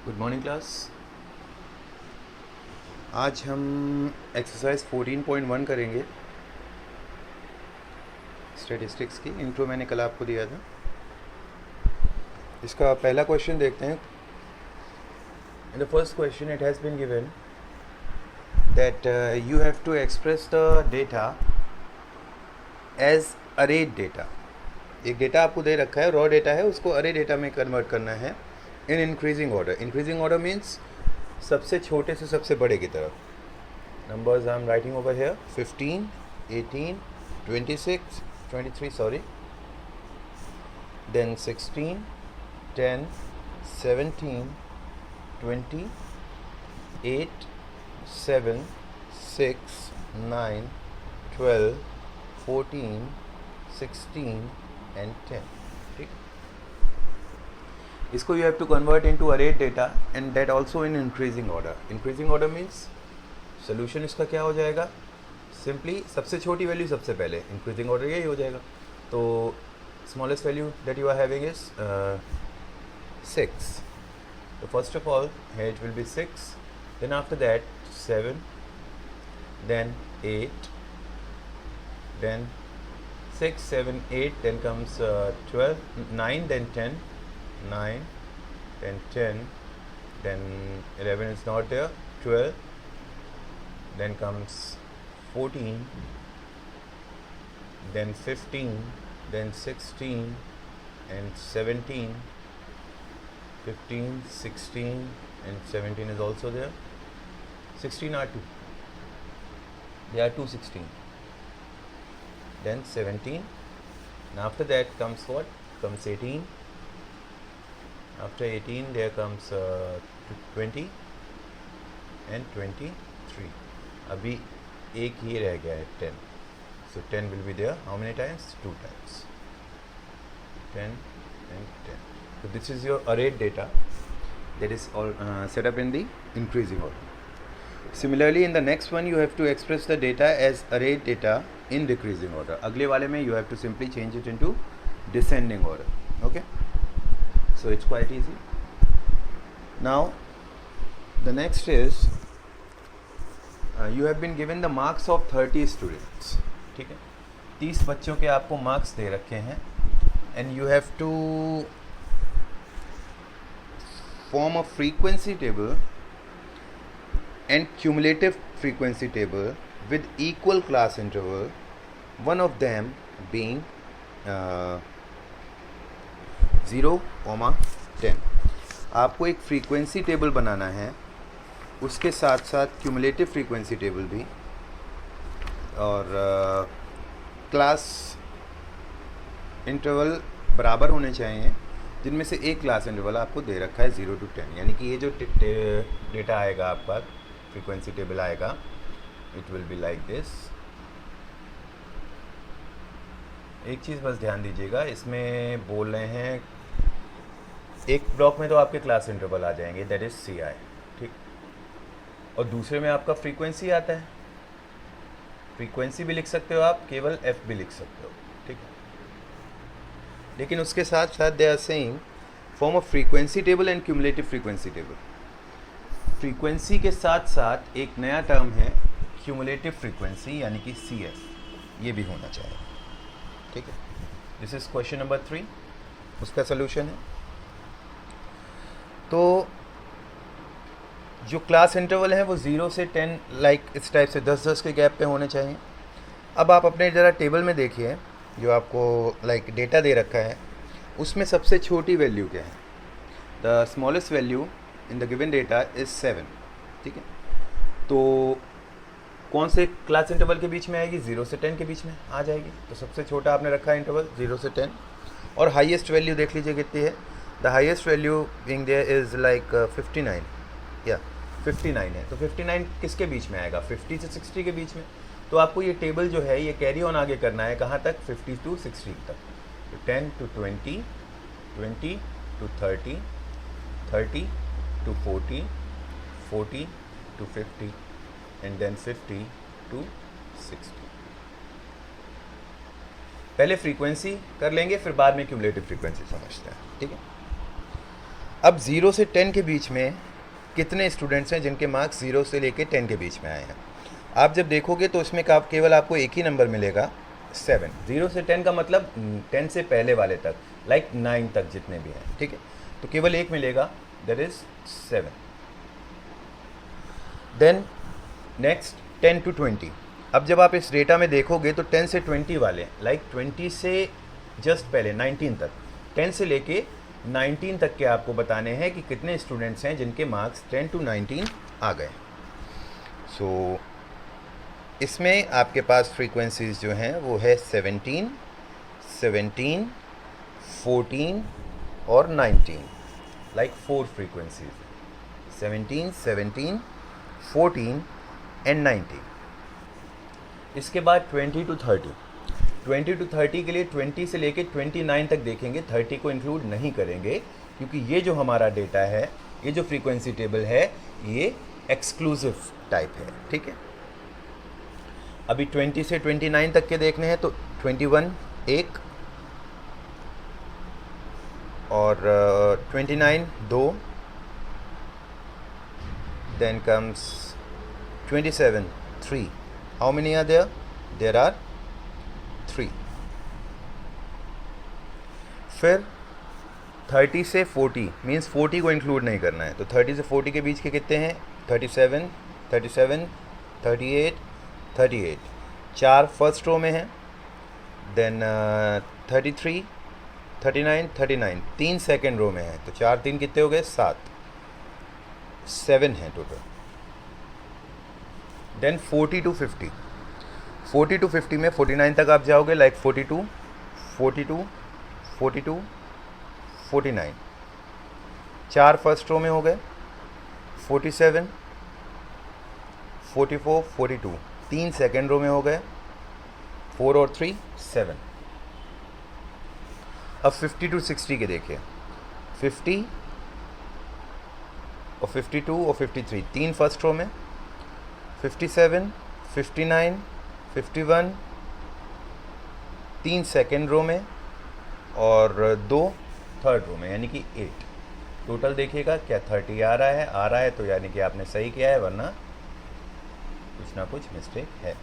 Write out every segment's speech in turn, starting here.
Good morning class. आज हम exercise 14.1 करेंगे स्टैटिस्टिक्स की। इंट्रो मैंने कल आपको दिया था। इसका पहला क्वेश्चन देखते हैं। In the first question it has been given that you have to express the data as arrayed data. एक डेटा आपको दे रखा है, रॉ डेटा है, उसको अरे डेटा में कन्वर्ट करना है in increasing order. Increasing order means सबसे छोटे से सबसे बड़े की तरफ। Numbers I am writing over here 15, 18, 26, 23 sorry, then 16, 10, 17, 20, 8, 7, 6, 9, 12, 14, 16 and 10. ठीक, इसको you have to convert into array data and that also in increasing order. Increasing order means solution इसका क्या हो जाएगा? Simply सबसे छोटी वैल्यू सबसे पहले, increasing order यही हो जाएगा। तो smallest value that you are having is 6. So first of all here it will be 6, then after that 7, then 8, then 6, 7, 8, then comes 12, 9, then 10, 9, then 10, then 11 is not there, 12, then comes 14, then 15, then 16 and 17, 15, 16 and 17 is also there. 16 are 2. They are 2 16. Then 17, and after that comes what? Comes 18. After 18 there comes 20 and 23. अभी एक ही रह गया है 10. So 10 will be there. How many times? 2 times. 10 and 10. So this is your arrayed data that is all set up in the increasing order. Similarly in the next one you have to express the data as arrayed data in decreasing order. अगले वाले में you have to simply change it into descending order. Okay, so it's quite easy. Now the next is you have been given the marks of 30 students. ठीक है, 30 बच्चों के आपको marks दे रखे हैं and you have to form a frequency table and cumulative frequency table with equal class interval, one of them being 0, 10. आपको एक frequency table बनाना है, उसके साथ साथ क्यूमुलेटिव फ्रीक्वेंसी टेबल भी, और क्लास इंटरवल बराबर होने चाहिए, जिनमें से एक क्लास इंटरवल आपको दे रखा है 0 to 10। यानी कि ये जो डेटा आएगा आपका, फ्रीक्वेंसी टेबल आएगा, it will be like this. एक चीज़ बस ध्यान दीजिएगा, इसमें बोल रहे हैं एक ब्लॉक में तो आपके क्लास इंटरवल आ जाएंगे, दैट इज CI, ठीक, और दूसरे में आपका फ्रीक्वेंसी आता है। फ्रीक्वेंसी भी लिख सकते हो आप, केवल F भी लिख सकते हो, ठीक है। लेकिन उसके साथ साथ they are saying form of frequency table and cumulative frequency table. Frequency के साथ साथ एक नया टर्म है क्यूमुलेटिव फ्रीक्वेंसी, यानी कि CS, ये भी होना चाहिए, ठीक है। दिस इज क्वेश्चन नंबर 3, उसका सोल्यूशन है। तो जो क्लास इंटरवल है वो 0 से 10 लाइक इस टाइप से 10-10 के गैप पे होने चाहिए। अब आप अपने ज़रा टेबल में देखिए, जो आपको लाइक डेटा दे रखा है, उसमें सबसे छोटी वैल्यू क्या है? The smallest value in the given data is 7, ठीक है। तो कौन से क्लास इंटरवल के बीच में आएगी? 0 से 10 के बीच में आ जाएगी। तो सबसे छोटा आपने रखा है इंटरवल 0 से 10, और हाईएस्ट वैल्यू देख लीजिए कितनी है। The highest value being there is like 59, या 59 है। तो 59 किसके बीच में आएगा? 50 से 60 के बीच में। तो आपको ये टेबल जो है ये कैरी ऑन आगे करना है, कहाँ तक? 50 to 60 तक। तो 10 to 20, 20 to 30, 30 to 40, 40 to 50 and then 50 to 60। पहले फ्रीक्वेंसी कर लेंगे, फिर बाद में क्यूमुलेटिव फ्रीक्वेंसी समझते हैं, ठीक है। अब 0 से 10 के बीच में कितने स्टूडेंट्स हैं जिनके मार्क्स 0 से लेके 10 के बीच में आए हैं? आप जब देखोगे तो इसमें केवल आपको एक ही नंबर मिलेगा, 7। 0 से 10 का मतलब 10 से पहले वाले तक, लाइक 9 तक जितने भी हैं, ठीक है, तो केवल एक मिलेगा, that is 7। Then next 10 to 20। अब जब आप इस डेटा में देखोगे तो 10 से 20 वाले, लाइक 20 से जस्ट पहले 19 तक, 10 से लेके 19 तक के आपको बताने हैं कि कितने स्टूडेंट्स हैं जिनके मार्क्स 10 to 19 आ गए। सो इसमें आपके पास फ्रीक्वेंसीज जो हैं वो है 17, 17, 14 और 19, लाइक 4 फ्रीक्वेंसीज, 17, 17, 14 एंड 19। इसके बाद 20 to 30। 20 to 30 के लिए 20 से लेके 29 तक देखेंगे, 30 को इंक्लूड नहीं करेंगे क्योंकि ये जो हमारा डेटा है, ये जो फ्रीक्वेंसी टेबल है, ये एक्सक्लूसिव टाइप है, ठीक है। अभी 20 से 29 तक के देखने हैं तो 21 एक, और 29 2, then comes 27 3। How many are there? There are 3। फिर 30 से 40 मीन्स 40 को इंक्लूड नहीं करना है, तो 30 से 40 के बीच के कितने हैं? 37, 37, 38, 38, 4 फर्स्ट रो में हैं, देन 33, 39, 39, 3 सेकेंड रो में हैं, तो 4 3 कितने हो गए? 7, 7 हैं टोटल। Then 40 to 50। 40 to 50 में 49 तक आप जाओगे, लाइक 42, 42, 42, 49, 4 फर्स्ट रो में हो गए, 47, 44, 42, 3 सेकेंड रो में हो गए, 4 और 3 7। अब 50 to 60 के देखिए, 50 और 52 और 53, 3 फर्स्ट रो में, 57, 59, 51, 3 सेकेंड रो में और 2 थर्ड रो में, यानी कि 8। टोटल देखिएगा क्या 30 आ रहा है तो यानी कि आपने सही किया है, वरना कुछ ना कुछ मिस्टेक है।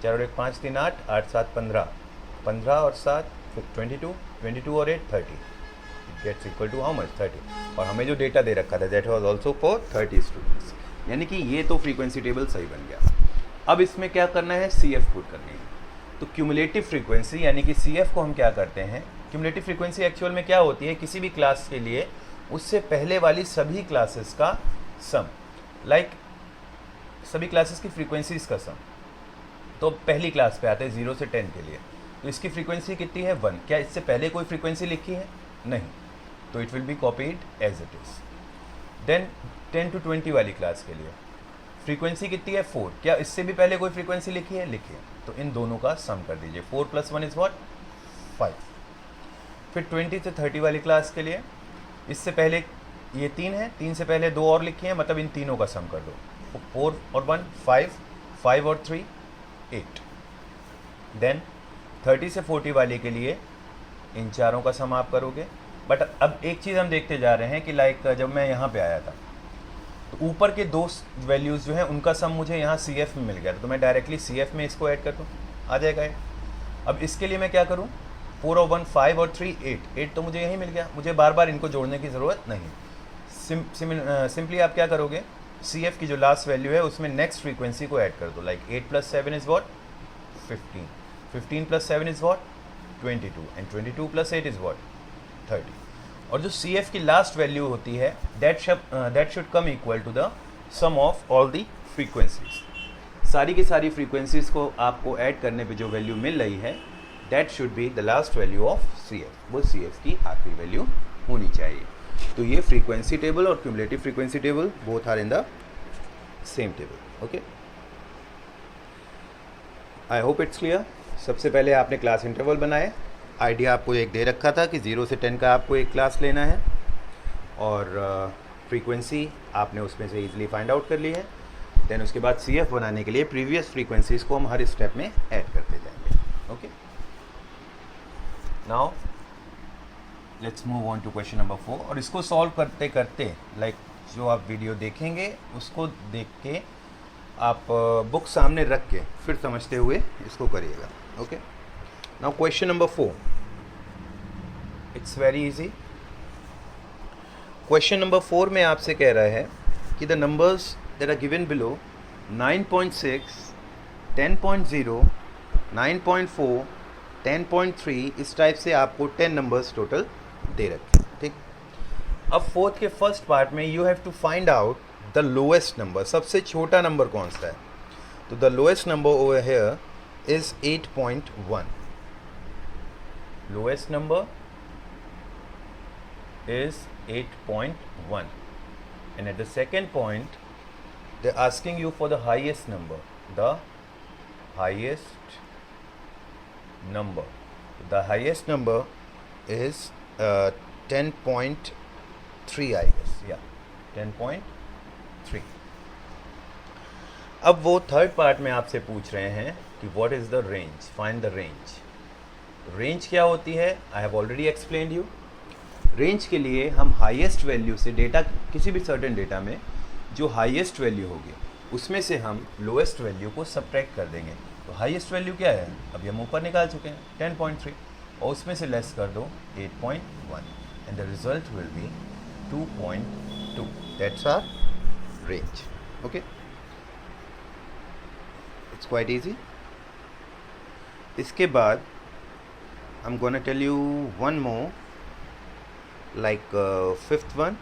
4 और 1 5 3 8, 8 7 15, 15 और 7 22, 22 और 8 30, it gets equal to how much? 30। और हमें जो डेटा दे रखा था that was also for 30 students, यानी कि ये तो फ्रीक्वेंसी टेबल सही बन गया। अब इसमें क्या करना है? CF पुट करनी है। तो क्यूमुलेटिव फ्रीक्वेंसी, यानी कि CF को हम क्या करते हैं? क्यूमुलेटिव फ्रीक्वेंसी एक्चुअल में क्या होती है? किसी भी क्लास के लिए उससे पहले वाली सभी क्लासेस का सम, लाइक सभी क्लासेस की फ्रीक्वेंसीज का सम। तो पहली क्लास पे आते हैं 0 से 10 के लिए, तो इसकी फ्रीक्वेंसी कितनी है? 1। क्या इससे पहले कोई फ्रीक्वेंसी लिखी है? नहीं, तो it will be copied as it is. Then 10 to 20 वाली क्लास के लिए फ्रीक्वेंसी कितनी है? 4। क्या इससे भी पहले कोई फ्रीक्वेंसी लिखी है? लिखी है, तो इन दोनों का सम कर दीजिए। 4 + 1 इज़ व्हाट? 5। फिर 20 से 30 वाली क्लास के लिए इससे पहले ये 3 है, 3 से पहले 2 और लिखी हैं, मतलब इन तीनों का सम कर दो। 4 और 1 5, 5 और 3 8। देन 30 से 40 वाले के लिए इन चारों का सम आप करोगे। बट अब एक चीज़ हम देखते जा रहे हैं कि लाइक जब मैं यहाँ पे आया था तो ऊपर के 2 वैल्यूज़ जो हैं उनका सम मुझे यहाँ CF में मिल गया था, तो मैं डायरेक्टली CF में इसको ऐड कर दूँ, आ जाएगा ऐड। अब इसके लिए मैं क्या करूँ? 4 और 1 5 और 3 8 तो मुझे यही मिल गया, मुझे बार बार इनको जोड़ने की ज़रूरत नहीं। सिंपली आप क्या करोगे? CF की जो लास्ट वैल्यू है उसमें नेक्स्ट फ्रीक्वेंसी को ऐड कर दो, like 8 + 7 is what? 15, 15 + 7 is what? 22, and 22 + 8 is what? 30। और जो CF की लास्ट वैल्यू होती है that should come equal to the sum of all the frequencies. सारी की सारी फ्रीक्वेंसीज को आपको ऐड करने पे जो वैल्यू मिल रही है that should be the last value of CF, वो CF की आखिरी वैल्यू होनी चाहिए। तो ये फ्रीक्वेंसी टेबल और cumulative frequency table both are in the same table. Okay, I hope it's clear. सबसे पहले आपने क्लास इंटरवल बनाए, आइडिया आपको एक दे रखा था कि 0 से 10 का आपको एक क्लास लेना है, और फ्रीक्वेंसी आपने उसमें से ईजिली फाइंड आउट कर ली है। देन उसके बाद CF बनाने के लिए प्रीवियस फ्रीक्वेंसीज़ को हम हर स्टेप में ऐड करते जाएंगे। Okay, now let's move on to question number 4। और इसको सॉल्व करते करते लाइक जो आप वीडियो देखेंगे उसको देख के आप बुक सामने रख के फिर समझते हुए इसको करिएगा। Okay, now question number 4, it's very easy. Question number 4 में आपसे कह रहा है कि the numbers that are given below 9.6, 10.0, 9.4, 10.3, इस टाइप से आपको 10 नंबर्स टोटल दे रखे हैं। ठीक, अब फोर्थ के फर्स्ट पार्ट में you have to find out the lowest number, सबसे छोटा नंबर कौन सा है। तो the lowest number over here is 8.1। Lowest number is 8.1, and at the second point they're asking you for the highest number, the highest number. The highest number is 10.3, I guess, yeah, 10.3. अब वो third part में आपसे पूछ रहे हैं कि what is the range, find the range. Range क्या होती है, I have already explained you. Range के लिए हम हाईएस्ट वैल्यू से डेटा, किसी भी सर्टेन डेटा में जो हाईएस्ट वैल्यू होगी उसमें से हम लोएस्ट वैल्यू को सब्ट्रैक्ट कर देंगे। तो हाईएस्ट वैल्यू क्या है, अभी हम ऊपर निकाल चुके हैं 10.3, और उसमें से लेस कर दो 8.1, and the result will be 2.2। That's our range. Okay, it's quite easy. इसके बाद I am gonna tell you one more, like fifth one,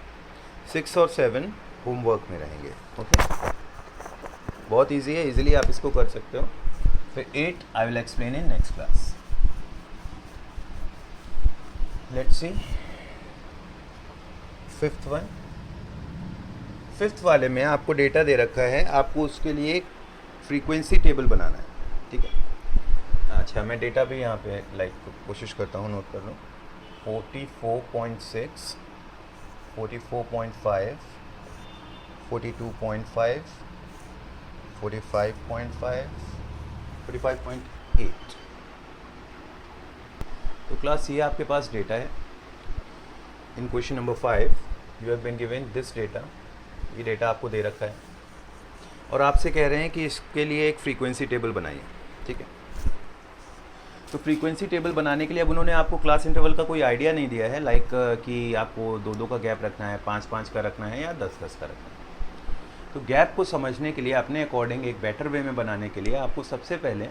6 और 7 होमवर्क में रहेंगे। ओके, बहुत इजी है, इजीली आप इसको कर सकते हो। फिर 8 I will explain in next class. Let's C fifth one. Fifth वाले में आपको डेटा दे रखा है, आपको उसके लिए एक फ्रीक्वेंसी टेबल बनाना है। ठीक है, अच्छा मैं डेटा भी यहाँ पे लाइक कोशिश करता हूँ, नोट कर लो। 44.6, 44.5, 42.5, 45.5, 45.8। तो क्लास ये आपके पास डेटा है। In question number 5 you have been given this data, ये डेटा आपको दे रखा है और आपसे कह रहे हैं कि इसके लिए एक फ्रीक्वेंसी टेबल बनाइए। ठीक है, तो फ्रीक्वेंसी टेबल बनाने के लिए अब उन्होंने आपको क्लास इंटरवल का कोई आइडिया नहीं दिया है, लाइक कि आपको 2-2 का गैप रखना है, 5-5 का रखना है या 10-10 का रखना है। तो गैप को समझने के लिए अपने अकॉर्डिंग एक बेटर वे में बनाने के लिए आपको सबसे पहले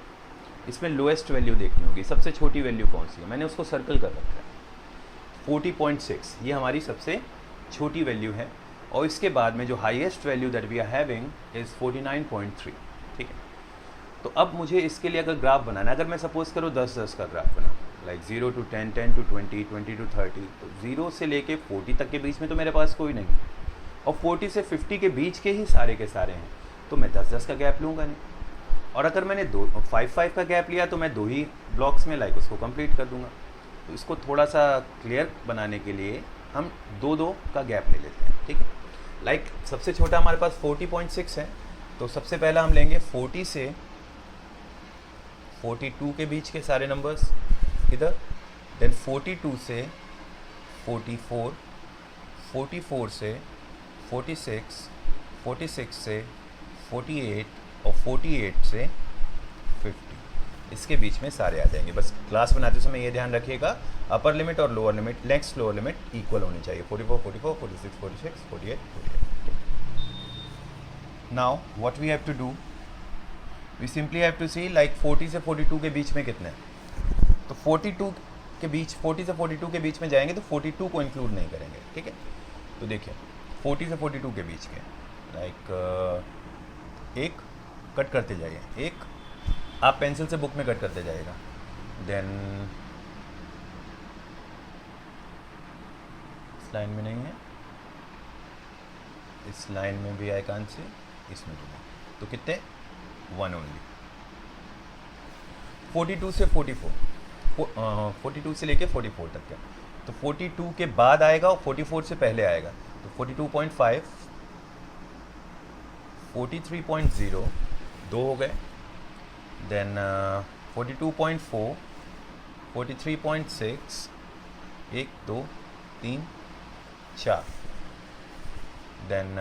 इसमें लोएस्ट वैल्यू देखनी होगी। सबसे छोटी वैल्यू कौन सी है, मैंने उसको सर्कल कर रखा है 40.6, ये हमारी सबसे छोटी वैल्यू है। और इसके बाद में जो highest value that we are having is 49.3। ठीक है, तो अब मुझे इसके लिए अगर ग्राफ बनाना है, अगर मैं सपोज करो 10-10 का ग्राफ बना, लाइक 0 to 10, 10 to 20, 20 to 30, तो 0 से लेके 40 तक के बीच में तो मेरे पास कोई नहीं, और 40 से 50 के बीच के ही सारे के सारे हैं, तो मैं 10-10 का गैप लूँगा नहीं। और अगर मैंने 5-5 का गैप लिया तो मैं 2 ही ब्लॉक्स में लाइक उसको कंप्लीट कर दूँगा। तो इसको थोड़ा सा क्लियर बनाने के लिए हम 2-2 का गैप ले लेते हैं। ठीक है, लाइक सबसे छोटा हमारे पास 40.6 है, तो सबसे पहला हम लेंगे 40 से 42 के बीच के सारे नंबर्स इधर, देन 42 से 44, 44 से 46, 46 से 48 और 48 से 50, इसके बीच में सारे आ जाएंगे। बस क्लास बनाते समय ये ध्यान रखिएगा, अपर लिमिट और lower limit, next lower limit equal होनी चाहिए। 44, 44, 46, 46, 48, 48। Now what we have to do, we simply have to see like 40 से 42 के बीच में कितने हैं। तो 42 के बीच, 40 से 42 के बीच में जाएंगे तो 42 को इंक्लूड नहीं करेंगे। ठीक है, तो देखिए 40 से 42 के बीच के लाइक एक कट करते जाइए, एक आप पेंसिल से बुक में कट करते जाइएगा, देन इस लाइन में नहीं है, इस लाइन में भी आई कांट सी, इसमें भी नहीं, तो कितने 1 ओनली। 42 से 44, 42 से लेके 44 तक का, तो 42 के बाद आएगा और 44 से पहले आएगा, तो 42.5, 43.0, 2 हो गए, देन 42.4, 43.6, 1 2 3 4, then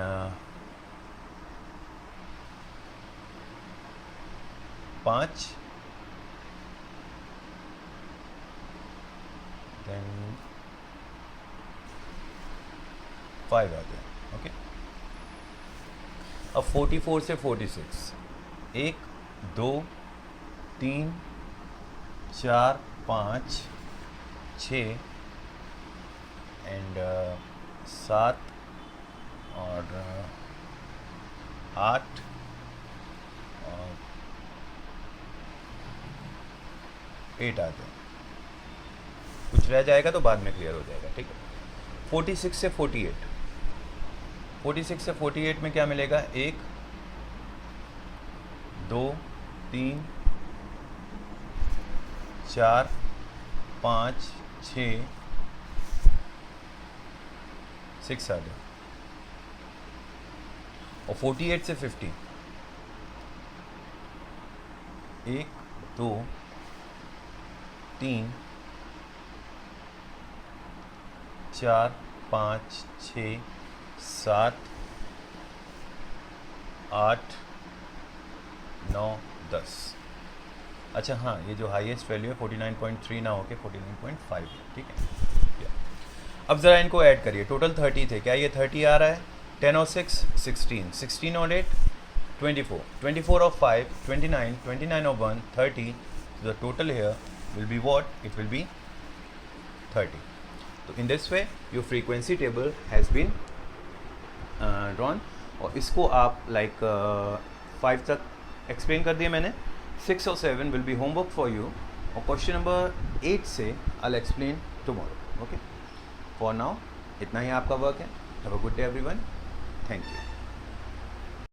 5, then 5 आ गया. ओके, अब 44 से 46, 1 2 3 4 5 6 एंड 7 और 8 और 8 आते हैं. कुछ रह जाएगा तो बाद में क्लियर हो जाएगा. ठीक है. 46 से 48, 46 से 48 में क्या मिलेगा? 1 2 3 4 5 6 6 आ गया. और 48 से 50, 1 2 3 4 5 6 7 8 9 10. अच्छा हाँ, ये जो हाईएस्ट वैल्यू है 49.3 ना होके 49.5 है. ठीक है. अब ज़रा इनको ऐड करिए. टोटल 30 थे. क्या ये 30 आ रहा है? 10 और 6 16, 16 और 8 24, 24 और 5 29, 29 और 1 30. So the total here will be what? It will be 30. So in this way your frequency table has been drawn. और इसको आप like 5 तक एक्सप्लेन कर दिया मैंने. 6 और 7 will be homework for you. और क्वेश्चन नंबर 8 से I'll explain tomorrow. Okay. For now इतना ही आपका वर्क है. Have a good day everyone. Thank you.